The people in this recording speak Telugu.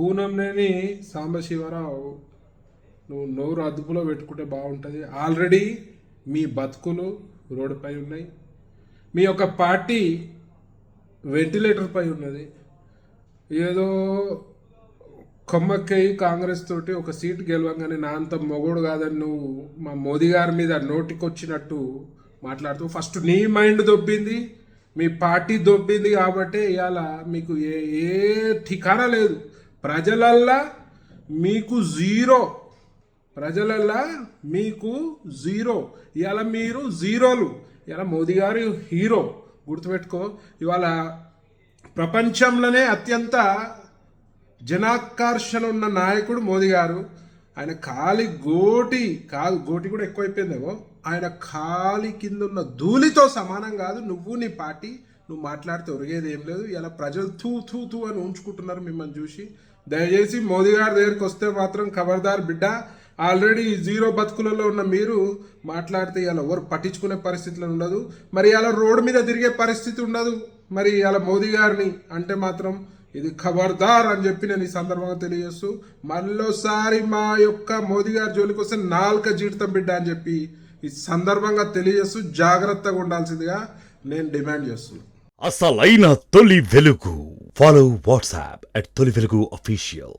కూనంనేని సాంబశివరావు, నువ్వు నోరు అదుపులో పెట్టుకుంటే బాగుంటుంది. ఆల్రెడీ మీ బతుకులు రోడ్డుపై ఉన్నాయి. మీ యొక్క పార్టీ వెంటిలేటర్ పై ఉన్నది. ఏదో కొమ్మక్కయ్యి కాంగ్రెస్ తోటి ఒక సీటు గెలవంగానే నా అంత మొగోడు కాదని నువ్వు మా మోదీ గారి మీద నోటికొచ్చినట్టు మాట్లాడుతూ ఫస్ట్ నీ మైండ్ దొబ్బింది, మీ పార్టీ దొబ్బింది. కాబట్టి ఇవాళ మీకు ఏ ఏ ఠికానా లేదు. ప్రజలల్లా మీకు జీరో, ప్రజలల్లా మీకు జీరో. ఇవాళ మీరు జీరోలు. ఇవాళ మోదీ గారు హీరో, గుర్తుపెట్టుకో. ఇవాళ ప్రపంచంలోనే అత్యంత జనాకర్షణ ఉన్న నాయకుడు మోదీ గారు. ఆయన కాలి గోటి కాదు, గోటి కూడా ఎక్కువైపోయిందేమో, ఆయన కాలి కింద ఉన్న ధూళితో సమానం కాదు నువ్వు నీ పార్టీ. నువ్వు మాట్లాడితే ఒరిగేది ఏం లేదు. ఇలా ప్రజలు తూ తూ తూ అని ఉంచుకుంటున్నారు మిమ్మల్ని చూసి. దయచేసి మోదీ గారి దగ్గరికి వస్తే మాత్రం ఖబర్దార్ బిడ్డ. ఆల్రెడీ జీరో బతుకులలో ఉన్న మీరు మాట్లాడితే ఇలా ఎవరు పట్టించుకునే పరిస్థితిలో ఉండదు. మరి ఇలా రోడ్డు మీద తిరిగే పరిస్థితి ఉండదు. మరి ఇలా మోదీ గారిని అంటే మాత్రం ఇది ఖబర్దార్ అని చెప్పి నేను ఈ సందర్భంగా తెలియజేస్తూ, మళ్ళీసారి మా యొక్క మోదీ గారి జోలికి వస్తే 4 జీవితం బిడ్డ అని చెప్పి ఈ సందర్భంగా తెలియజేస్తూ జాగ్రత్తగా ఉండాల్సిందిగా నేను డిమాండ్ చేస్తున్నాను. అసలైన తొలి వెలుగు. ఫాలో వాట్సాప్ @తొలి వెలుగు official.